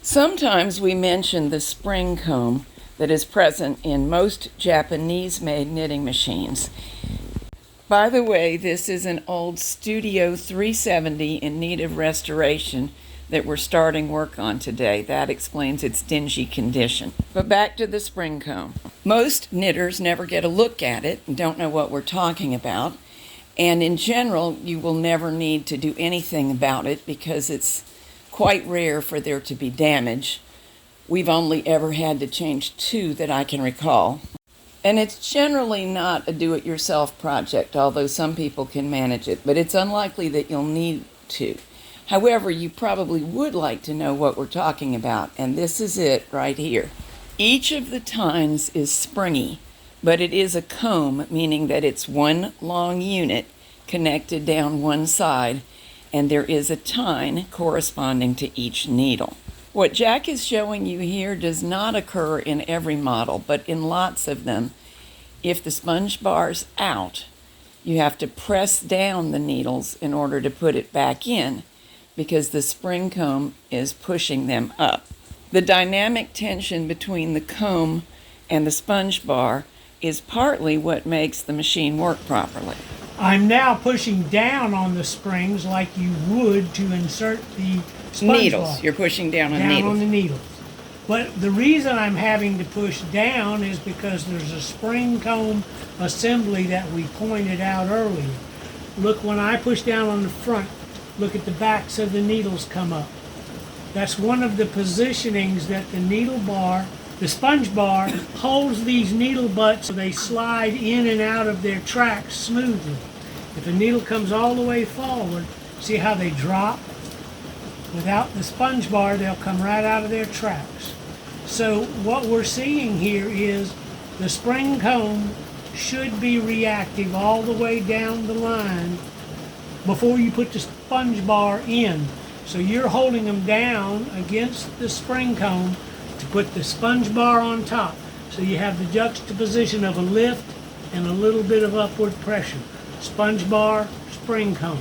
Sometimes we mention the spring comb that is present in most Japanese-made knitting machines. By the way, this is an old Studio 370 in need of restoration that we're starting work on today. That explains its dingy condition. But back to the spring comb. Most knitters never get a look at it and don't know what we're talking about. And in general, you will never need to do anything about it because it's quite rare for there to be damage. We've only ever had to change 2 that I can recall. And it's generally not a do-it-yourself project, although some people can manage it, but it's unlikely that you'll need to. However, you probably would like to know what we're talking about, and this is it right here. Each of the tines is springy, but it is a comb, meaning that it's one long unit connected down one side, and there is a tine corresponding to each needle. What Jack is showing you here does not occur in every model, but in lots of them. If the sponge bar's out, you have to press down the needles in order to put it back in because the spring comb is pushing them up. The dynamic tension between the comb and the sponge bar is partly what makes the machine work properly. I'm now pushing down on the springs like you would to insert the sponge Needles. bar. You're pushing down on Down needles. on the needles. But the reason I'm having to push down is because there's a spring comb assembly that we pointed out earlier. Look, when I push down on the front, look at the backs of the needles come up. That's one of the positionings that the needle bar, the sponge bar, holds these needle butts so they slide in and out of their tracks smoothly. If a needle comes all the way forward, see how they drop? Without the sponge bar, they'll come right out of their tracks. So what we're seeing here is the spring comb should be reactive all the way down the line before you put the sponge bar in. So you're holding them down against the spring comb to put the sponge bar on top. So you have the juxtaposition of a lift and a little bit of upward pressure. Sponge bar, spring comb.